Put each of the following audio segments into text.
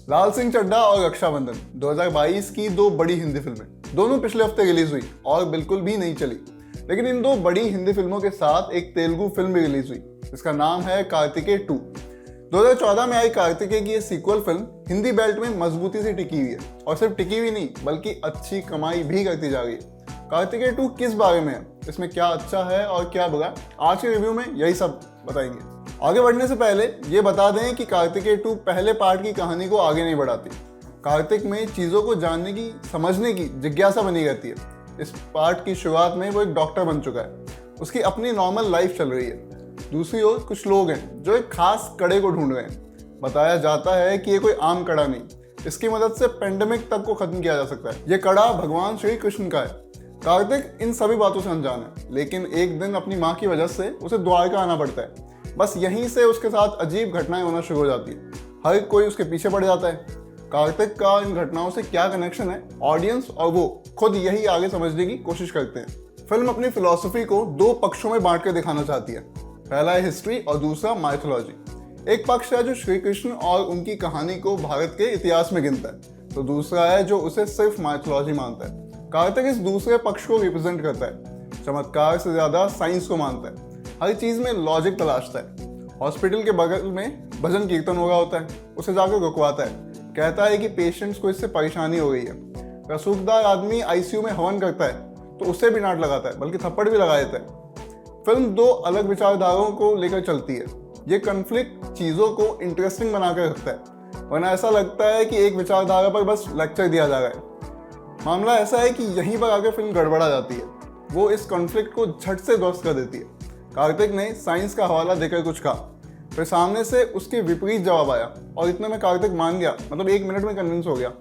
लाल सिंह चड्ढा और रक्षाबंधन 2022 की दो बड़ी हिंदी फिल्में, दोनों पिछले हफ्ते रिलीज हुई और बिल्कुल भी नहीं चली। लेकिन इन दो बड़ी हिंदी फिल्मों के साथ एक तेलुगु फिल्म भी रिलीज हुई, इसका नाम है कार्तिकेय 2। 2014 में आई कार्तिकेय की ये सीक्वल फिल्म हिंदी बेल्ट में मजबूती से टिकी हुई है, और सिर्फ टिकी हुई नहीं बल्कि अच्छी कमाई भी करती जा रही है। कार्तिकेय 2 किस बारे में है, इसमें क्या अच्छा है और क्या बुरा, आज के रिव्यू में यही सब बताएंगे। आगे बढ़ने से पहले ये बता दें कि कार्तिकेय 2 पहले पार्ट की कहानी को आगे नहीं बढ़ाती। कार्तिक में चीज़ों को जानने की, समझने की जिज्ञासा बनी रहती है। इस पार्ट की शुरुआत में वो एक डॉक्टर बन चुका है, उसकी अपनी नॉर्मल लाइफ चल रही है। दूसरी ओर कुछ लोग हैं जो एक खास कड़े को ढूंढ रहे हैं। बताया जाता है कि ये कोई आम कड़ा नहीं, इसकी मदद से पेंडेमिक तक को खत्म किया जा सकता है। ये कड़ा भगवान श्री कृष्ण का है। कार्तिक इन सभी बातों से अनजान है, लेकिन एक दिन अपनी माँ की वजह से उसे द्वारका आना पड़ता है। बस यहीं से उसके साथ अजीब घटनाएं होना शुरू हो जाती है। हर कोई उसके पीछे पड़ जाता है। कार्तिक का इन घटनाओं से क्या कनेक्शन है, ऑडियंस और वो खुद यही आगे समझने की कोशिश करते हैं। फिल्म अपनी फिलॉसफी को दो पक्षों में बांट कर दिखाना चाहती है। पहला है हिस्ट्री और दूसरा माइथोलॉजी। एक पक्ष है जो श्री कृष्ण और उनकी कहानी को भारत के इतिहास में गिनता है, तो दूसरा है जो उसे सिर्फ माइथोलॉजी मानता है। कार्तिक इस दूसरे पक्ष को रिप्रेजेंट करता है। चमत्कार से ज्यादा साइंस को मानता है, हर चीज में लॉजिक तलाशता है। हॉस्पिटल के बगल में भजन कीर्तन हो रहा होता है, उसे जाकर रुकवाता है, कहता है कि पेशेंट्स को इससे परेशानी हो गई है। रसूखदार आदमी आईसीयू में हवन करता है तो उससे भी डांट लगाता है, बल्कि थप्पड़ भी लगा देता है। फिल्म दो अलग विचारधाराओं को लेकर चलती है। ये कन्फ्लिक्ट चीजों को इंटरेस्टिंग बनाकर रखता है, वरना ऐसा लगता है कि एक विचारधारा पर बस लेक्चर दिया जा रहा है। मामला ऐसा है कि यहीं पर आकर फिल्म गड़बड़ा जाती है। वो इस कॉन्फ्लिक्ट को झट से ध्वस्त कर देती है। कार्तिक ने साइंस का हवाला देकर कुछ कहा, फिर सामने से उसके विपरीत जवाब आया और इतने में कार्तिक मान गया, मतलब 1 मिनट में कन्विंस हो गया।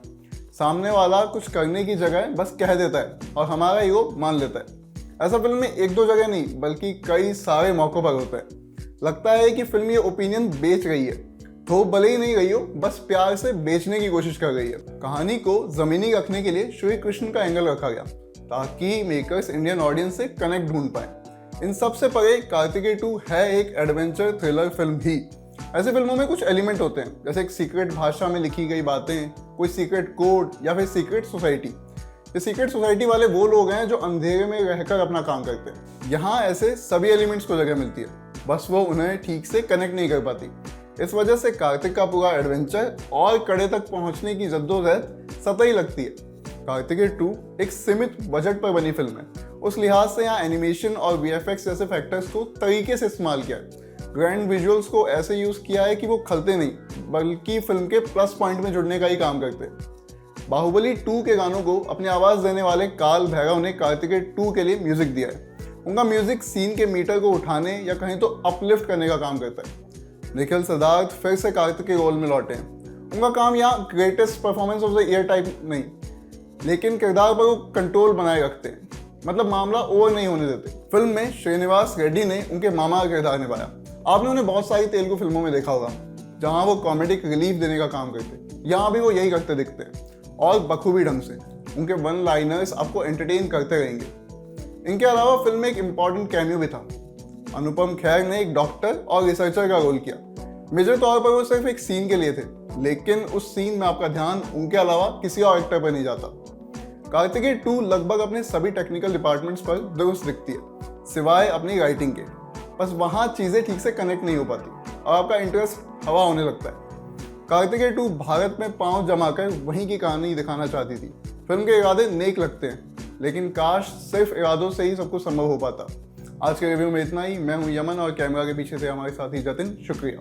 सामने वाला कुछ करने की जगह बस कह देता है और हमारा ईगो मान लेता है। ऐसा फिल्म में 1-2 जगह नहीं बल्कि कई सारे मौकों पर होता है। लगता है कि फिल्म ये ओपिनियन बेच रही है, थोप भले ही नहीं रही हो, बस प्यार से बेचने की कोशिश कर रही है। कहानी को जमीनी रखने के लिए श्री कृष्ण का एंगल रखा गया ताकि मेकर्स इंडियन ऑडियंस से कनेक्ट ढूंढ पाए। इन सब से परे कार्तिकेय 2 है एक एडवेंचर थ्रिलर फिल्म भी। ऐसे फिल्मों में कुछ एलिमेंट होते हैं, जैसे एक सीक्रेट भाषा में लिखी गई बातें, कोई सीक्रेट कोड या फिर सीक्रेट सोसाइटी। ये सीक्रेट सोसाइटी वाले वो लोग हैं जो अंधेरे में रहकर अपना काम करते हैं। यहाँ ऐसे सभी एलिमेंट्स को जगह मिलती है, बस वो उन्हें ठीक से कनेक्ट नहीं कर पाती। इस वजह से कार्तिक का पूरा एडवेंचर और कड़े तक पहुंचने की जद्दोजहद सतही लगती है। कार्तिकेय 2 एक सीमित बजट पर बनी फिल्म है। उस लिहाज से यहाँ एनिमेशन और वीएफएक्स जैसे फैक्टर्स को तरीके से इस्तेमाल किया है। ग्रैंड विजुअल्स को ऐसे यूज किया है कि वो खलते नहीं बल्कि फिल्म के प्लस पॉइंट में जुड़ने का ही काम करते हैं। बाहुबली 2 के गानों को अपनी आवाज देने वाले काल भैरव ने कार्तिकेय 2 के लिए म्यूजिक दिया है। उनका म्यूजिक सीन के मीटर को उठाने या कहीं तो अपलिफ्ट करने का काम करता है। निखिल सिद्धार्थ फिर से कार्तिक के रोल में लौटे हैं। उनका काम यहाँ greatest performance of the year type नहीं, लेकिन किरदार पर वो कंट्रोल बनाए रखते हैं, मतलब मामला ओवर नहीं होने देते। फिल्म में श्रीनिवास रेड्डी ने उनके मामा का किरदार निभाया। आपने उन्हें बहुत सारी तेलुगु फिल्मों में देखा होगा जहां वो कॉमेडिक रिलीफ देने का काम करते। यहाँ भी वो यही करते दिखते हैं और बखूबी ढंग से। उनके वन लाइनर्स आपको एंटरटेन करते रहेंगे। इनके अलावा फिल्म में एक इम्पॉर्टेंट कैमियो भी था। अनुपम खेर ने एक डॉक्टर और रिसर्चर का रोल किया। मेजर तौर पर वो सिर्फ एक सीन के लिए थे, लेकिन उस सीन में आपका ध्यान उनके अलावा किसी और एक्टर पर नहीं जाता। कार्तिकेय 2 लगभग अपने सभी टेक्निकल डिपार्टमेंट्स पर दुरुस्त दिखती है, सिवाय अपनी राइटिंग के। बस वहाँ चीज़ें ठीक से कनेक्ट नहीं हो पाती और आपका इंटरेस्ट हवा होने लगता है। कार्तिकेय 2 भारत में पांव जमाकर वहीं की कहानी दिखाना चाहती थी। फिल्म के इरादे नेक लगते हैं, लेकिन काश सिर्फ इरादों से ही सब कुछ संभव हो पाता। आज के रिव्यू में इतना ही। मैं हूँ यमन और कैमरा के पीछे थे हमारे साथी जतिन। शुक्रिया।